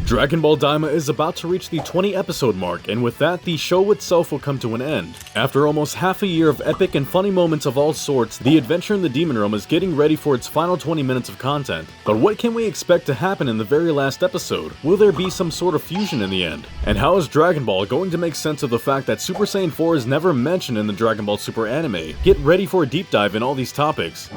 Dragon Ball Daima is about to reach the 20 episode mark, and with that, the show itself will come to an end. After almost half a year of epic and funny moments of all sorts, the adventure in the Demon Realm is getting ready for its final 20 minutes of content. But what can we expect to happen in the very last episode? Will there be some sort of fusion in the end? And how is Dragon Ball going to make sense of the fact that Super Saiyan 4 is never mentioned in the Dragon Ball Super anime? Get ready for a deep dive in all these topics.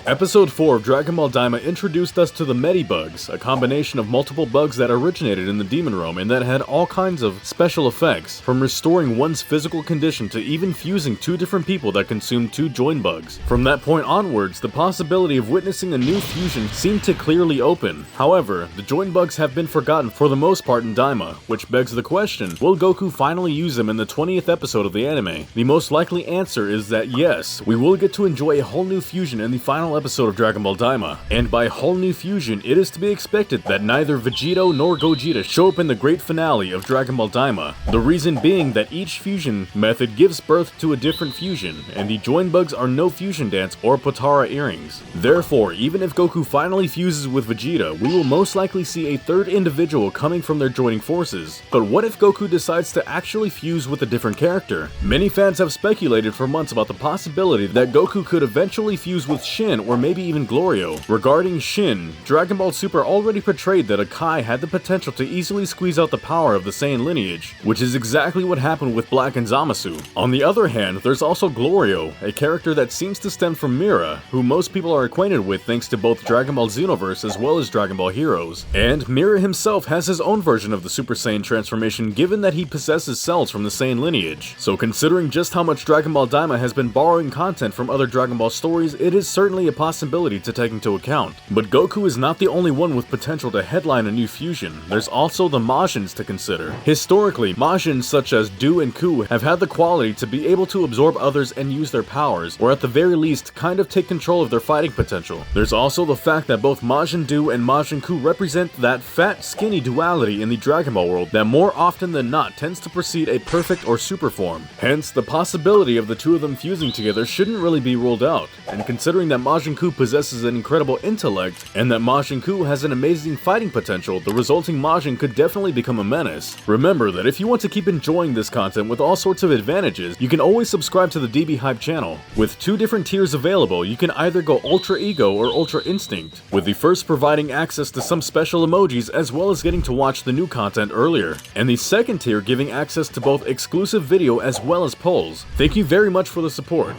Episode 4 of Dragon Ball Daima introduced us to the Medibugs, a combination of multiple bugs that originated in the Demon Realm and that had all kinds of special effects, from restoring one's physical condition to even fusing two different people that consumed two join bugs. From that point onwards, the possibility of witnessing a new fusion seemed to clearly open. However, the join bugs have been forgotten for the most part in Daima, which begs the question, will Goku finally use them in the 20th episode of the anime? The most likely answer is that yes, we will get to enjoy a whole new fusion in the final episode of Dragon Ball Daima, and by whole new fusion, it is to be expected that neither Vegito nor Gogeta show up in the great finale of Dragon Ball Daima. The reason being that each fusion method gives birth to a different fusion, and the join bugs are no fusion dance or Potara earrings. Therefore, even if Goku finally fuses with Vegeta, we will most likely see a third individual coming from their joining forces. But what if Goku decides to actually fuse with a different character? Many fans have speculated for months about the possibility that Goku could eventually fuse with Shin or maybe even Glorio. Regarding Shin, Dragon Ball Super already portrayed that Akai had the potential to easily squeeze out the power of the Saiyan lineage, which is exactly what happened with Black and Zamasu. On the other hand, there's also Glorio, a character that seems to stem from Mira, who most people are acquainted with thanks to both Dragon Ball Xenoverse as well as Dragon Ball Heroes. And Mira himself has his own version of the Super Saiyan transformation given that he possesses cells from the Saiyan lineage. So considering just how much Dragon Ball Daima has been borrowing content from other Dragon Ball stories, it is certainly a possibility to take into account. But Goku is not the only one with potential to headline a new fusion. There's also the Majins to consider. Historically, Majins such as Du and Ku have had the quality to be able to absorb others and use their powers, or at the very least, kind of take control of their fighting potential. There's also the fact that both Majin Du and Majin Ku represent that fat-skinny duality in the Dragon Ball world that more often than not tends to precede a perfect or super form. Hence, the possibility of the two of them fusing together shouldn't really be ruled out. And considering that Majin Ku possesses an incredible intellect, and that Majin Ku has an amazing fighting potential, the resulting Majin could definitely become a menace. Remember that if you want to keep enjoying this content with all sorts of advantages, you can always subscribe to the DB Hype channel. With two different tiers available, you can either go Ultra Ego or Ultra Instinct, with the first providing access to some special emojis as well as getting to watch the new content earlier, and the second tier giving access to both exclusive video as well as polls. Thank you very much for the support.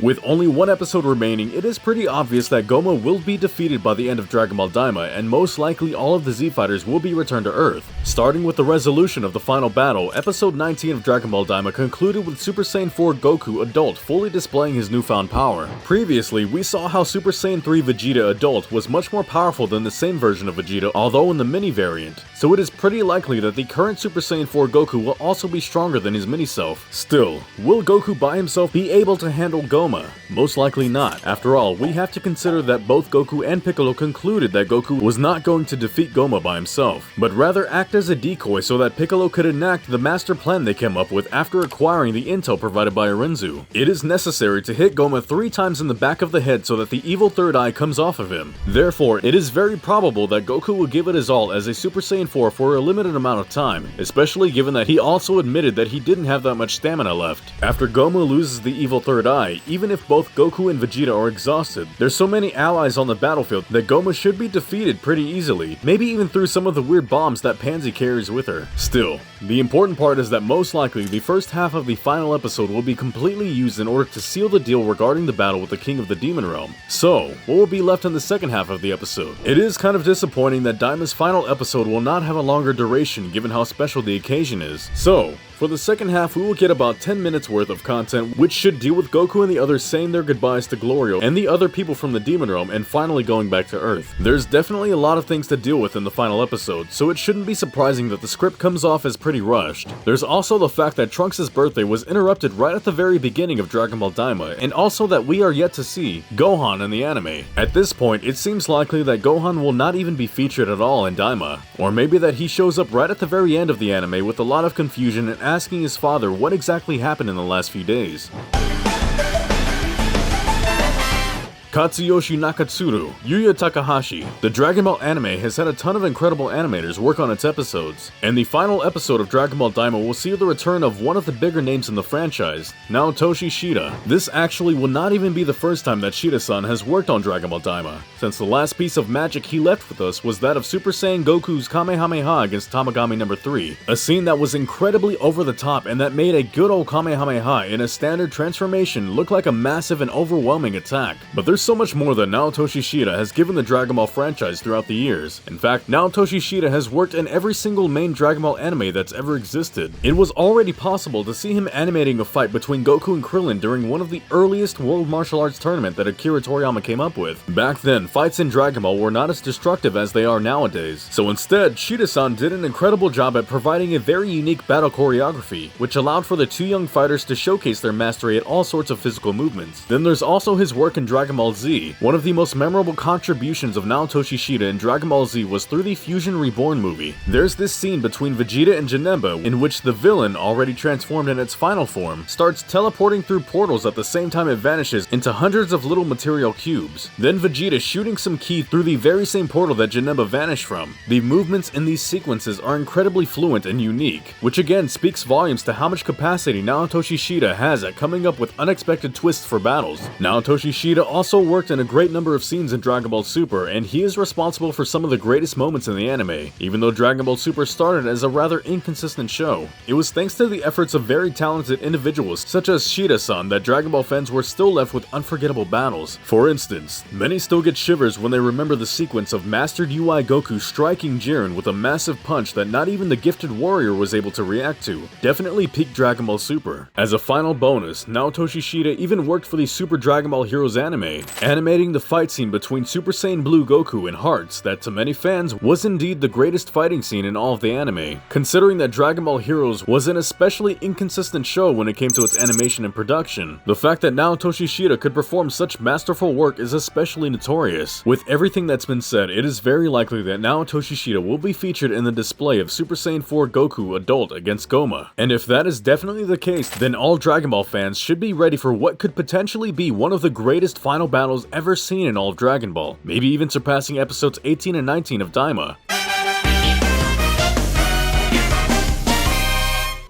With only one episode remaining, it is pretty obvious that Goma will be defeated by the end of Dragon Ball Daima, and most likely all of the Z-Fighters will be returned to Earth. Starting with the resolution of the final battle, episode 19 of Dragon Ball Daima concluded with Super Saiyan 4 Goku Adult fully displaying his newfound power. Previously, we saw how Super Saiyan 3 Vegeta Adult was much more powerful than the same version of Vegeta, although in the mini variant, so it is pretty likely that the current Super Saiyan 4 Goku will also be stronger than his mini-self. Still, will Goku by himself be able to handle Goma? Most likely not. After all, we have to consider that both Goku and Piccolo concluded that Goku was not going to defeat Goma by himself, but rather act as a decoy so that Piccolo could enact the master plan they came up with after acquiring the intel provided by Arenzu. It is necessary to hit Goma 3 times in the back of the head so that the evil third eye comes off of him. Therefore, it is very probable that Goku will give it his all as a Super Saiyan 4 for a limited amount of time, especially given that he also admitted that he didn't have that much stamina left. After Goma loses the evil third eye, even if both Goku and Vegeta are exhausted, there's so many allies on the battlefield that Goma should be defeated pretty easily, maybe even through some of the weird bombs that Pansy carries with her. Still, the important part is that most likely the first half of the final episode will be completely used in order to seal the deal regarding the battle with the King of the Demon Realm. So, what will be left in the second half of the episode? It is kind of disappointing that Daima's final episode will not have a longer duration given how special the occasion is. So, for the second half, we will get about 10 minutes worth of content, which should deal with Goku and the others saying their goodbyes to Glorio and the other people from the Demon Realm and finally going back to Earth. There's definitely a lot of things to deal with in the final episode, so it shouldn't be surprising that the script comes off as pretty rushed. There's also the fact that Trunks' birthday was interrupted right at the very beginning of Dragon Ball Daima, and also that we are yet to see Gohan in the anime. At this point, it seems likely that Gohan will not even be featured at all in Daima, or maybe that he shows up right at the very end of the anime with a lot of confusion and asking his father what exactly happened in the last few days. Katsuyoshi Nakatsuru, Yuya Takahashi. The Dragon Ball anime has had a ton of incredible animators work on its episodes, and the final episode of Dragon Ball Daima will see the return of one of the bigger names in the franchise, Naotoshi Shida. This actually will not even be the first time that Shida-san has worked on Dragon Ball Daima, since the last piece of magic he left with us was that of Super Saiyan Goku's Kamehameha against Tamagami number 3, a scene that was incredibly over the top and that made a good old Kamehameha in a standard transformation look like a massive and overwhelming attack. But there's so much more that Naotoshi Shida has given the Dragon Ball franchise throughout the years. In fact, Naotoshi Shida has worked in every single main Dragon Ball anime that's ever existed. It was already possible to see him animating a fight between Goku and Krillin during one of the earliest World Martial Arts tournament that Akira Toriyama came up with. Back then, fights in Dragon Ball were not as destructive as they are nowadays, so instead, Shida-san did an incredible job at providing a very unique battle choreography, which allowed for the two young fighters to showcase their mastery at all sorts of physical movements. Then there's also his work in Dragon Ball Z. One of the most memorable contributions of Naotoshi Shida in Dragon Ball Z was through the Fusion Reborn movie. There's this scene between Vegeta and Janemba in which the villain, already transformed in its final form, starts teleporting through portals at the same time it vanishes into hundreds of little material cubes. Then Vegeta shooting some ki through the very same portal that Janemba vanished from. The movements in these sequences are incredibly fluent and unique, which again speaks volumes to how much capacity Naotoshi Shida has at coming up with unexpected twists for battles. Naotoshi Shida also worked in a great number of scenes in Dragon Ball Super, and he is responsible for some of the greatest moments in the anime, even though Dragon Ball Super started as a rather inconsistent show. It was thanks to the efforts of very talented individuals such as Shida-san that Dragon Ball fans were still left with unforgettable battles. For instance, many still get shivers when they remember the sequence of Mastered UI Goku striking Jiren with a massive punch that not even the gifted warrior was able to react to. Definitely peak Dragon Ball Super. As a final bonus, Naotoshi Shida even worked for the Super Dragon Ball Heroes anime, animating the fight scene between Super Saiyan Blue Goku and Hearts that to many fans was indeed the greatest fighting scene in all of the anime. Considering that Dragon Ball Heroes was an especially inconsistent show when it came to its animation and production, the fact that Naotoshi Shida could perform such masterful work is especially notorious. With everything that's been said, it is very likely that Naotoshi Shida will be featured in the display of Super Saiyan 4 Goku Adult against Goma. And if that is definitely the case, then all Dragon Ball fans should be ready for what could potentially be one of the greatest final battles ever seen in all of Dragon Ball, maybe even surpassing episodes 18 and 19 of Daima.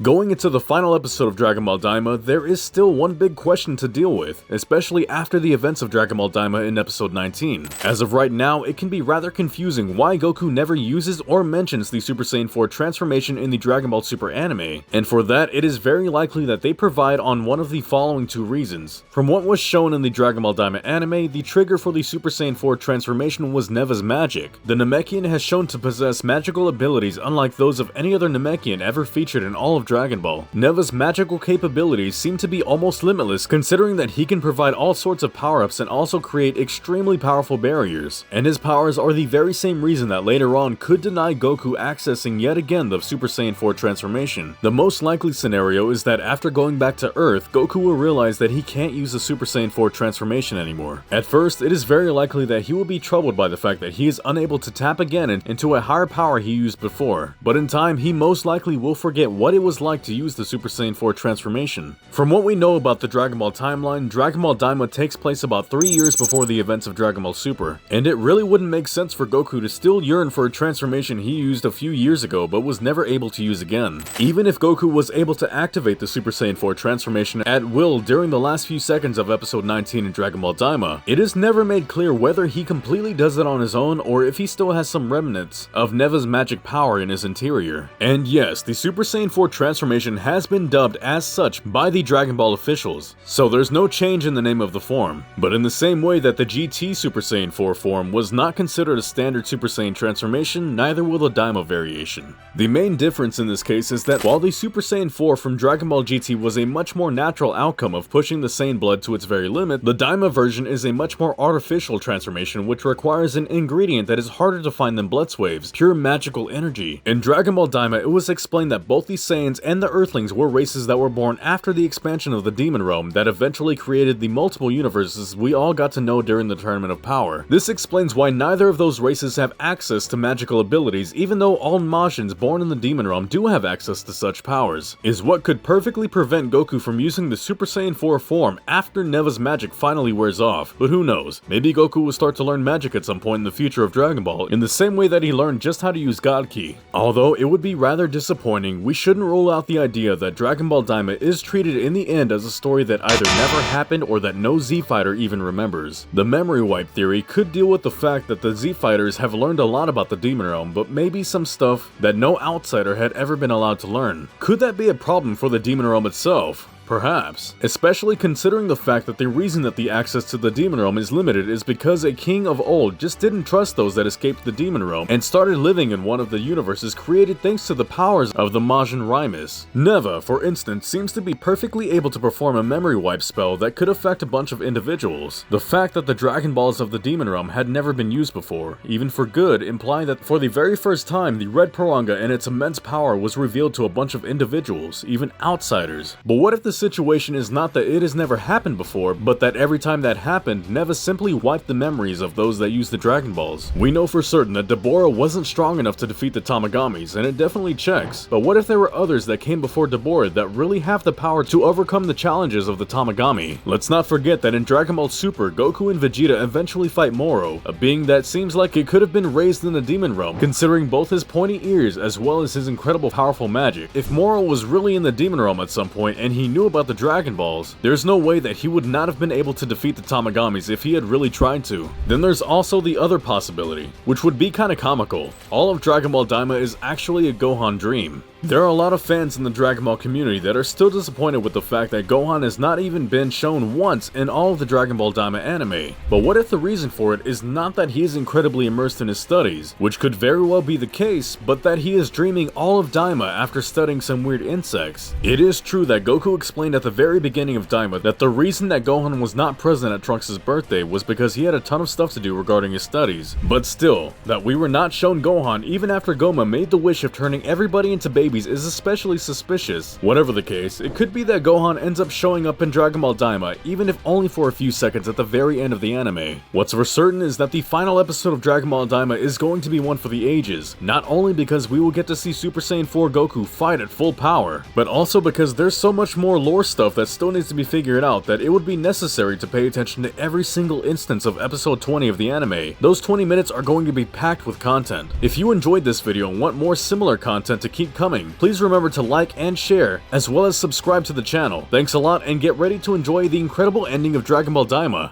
Going into the final episode of Dragon Ball Daima, there is still one big question to deal with, especially after the events of Dragon Ball Daima in episode 19. As of right now, it can be rather confusing why Goku never uses or mentions the Super Saiyan 4 transformation in the Dragon Ball Super anime, and for that, it is very likely that they provide on one of the following two reasons. From what was shown in the Dragon Ball Daima anime, the trigger for the Super Saiyan 4 transformation was Neva's magic. The Namekian has shown to possess magical abilities unlike those of any other Namekian ever featured in all of Dragon Ball. Neva's magical capabilities seem to be almost limitless, considering that he can provide all sorts of power-ups and also create extremely powerful barriers. And his powers are the very same reason that later on could deny Goku accessing yet again the Super Saiyan 4 transformation. The most likely scenario is that after going back to Earth, Goku will realize that he can't use the Super Saiyan 4 transformation anymore. At first, it is very likely that he will be troubled by the fact that he is unable to tap again into a higher power he used before, but in time he most likely will forget what it was like to use the Super Saiyan 4 transformation. From what we know about the Dragon Ball timeline, Dragon Ball Daima takes place about 3 years before the events of Dragon Ball Super, and it really wouldn't make sense for Goku to still yearn for a transformation he used a few years ago but was never able to use again. Even if Goku was able to activate the Super Saiyan 4 transformation at will during the last few seconds of episode 19 in Dragon Ball Daima, it is never made clear whether he completely does it on his own or if he still has some remnants of Neva's magic power in his interior. And yes, the Super Saiyan 4 transformation has been dubbed as such by the Dragon Ball officials, so there's no change in the name of the form. But in the same way that the GT Super Saiyan 4 form was not considered a standard Super Saiyan transformation, neither will the Daima variation. The main difference in this case is that while the Super Saiyan 4 from Dragon Ball GT was a much more natural outcome of pushing the Saiyan blood to its very limit, the Daima version is a much more artificial transformation which requires an ingredient that is harder to find than blood swaves, pure magical energy. In Dragon Ball Daima, it was explained that both the Saiyans aliens and the Earthlings were races that were born after the expansion of the Demon Realm that eventually created the multiple universes we all got to know during the Tournament of Power. This explains why neither of those races have access to magical abilities, even though all Majins born in the Demon Realm do have access to such powers, is what could perfectly prevent Goku from using the Super Saiyan 4 form after Neva's magic finally wears off. But who knows, maybe Goku will start to learn magic at some point in the future of Dragon Ball in the same way that he learned just how to use God Ki. Although it would be rather disappointing, we shouldn't rule out the idea that Dragon Ball Daima is treated in the end as a story that either never happened or that no Z-Fighter even remembers. The memory wipe theory could deal with the fact that the Z-Fighters have learned a lot about the Demon Realm, but maybe some stuff that no outsider had ever been allowed to learn. Could that be a problem for the Demon Realm itself? Perhaps. Especially considering the fact that the reason that the access to the Demon Realm is limited is because a king of old just didn't trust those that escaped the Demon Realm and started living in one of the universes created thanks to the powers of the Majin Raimus. Neva, for instance, seems to be perfectly able to perform a memory wipe spell that could affect a bunch of individuals. The fact that the Dragon Balls of the Demon Realm had never been used before, even for good, implying that for the very first time the Red Piranga and its immense power was revealed to a bunch of individuals, even outsiders. But what if the situation is not that it has never happened before, but that every time that happened, Neva simply wiped the memories of those that used the Dragon Balls? We know for certain that Deborah wasn't strong enough to defeat the Tamagamis, and it definitely checks. But what if there were others that came before Deborah that really have the power to overcome the challenges of the Tamagami? Let's not forget that in Dragon Ball Super, Goku and Vegeta eventually fight Moro, a being that seems like it could have been raised in the Demon Realm, considering both his pointy ears as well as his incredible powerful magic. If Moro was really in the Demon Realm at some point and he knew about the Dragon Balls, there's no way that he would not have been able to defeat the Tamagamis if he had really tried to. Then there's also the other possibility, which would be kinda comical. All of Dragon Ball Daima is actually a Gohan dream. There are a lot of fans in the Dragon Ball community that are still disappointed with the fact that Gohan has not even been shown once in all of the Dragon Ball Daima anime. But what if the reason for it is not that he is incredibly immersed in his studies, which could very well be the case, but that he is dreaming all of Daima after studying some weird insects? It is true that Goku explained at the very beginning of Daima that the reason that Gohan was not present at Trunks' birthday was because he had a ton of stuff to do regarding his studies. But still, that we were not shown Gohan even after Goma made the wish of turning everybody into babies is especially suspicious. Whatever the case, it could be that Gohan ends up showing up in Dragon Ball Daima, even if only for a few seconds at the very end of the anime. What's for certain is that the final episode of Dragon Ball Daima is going to be one for the ages, not only because we will get to see Super Saiyan 4 Goku fight at full power, but also because there's so much more lore stuff that still needs to be figured out that it would be necessary to pay attention to every single instance of episode 20 of the anime. Those 20 minutes are going to be packed with content. If you enjoyed this video and want more similar content to keep coming, please remember to like and share, as well as subscribe to the channel. Thanks a lot, and get ready to enjoy the incredible ending of Dragon Ball Daima.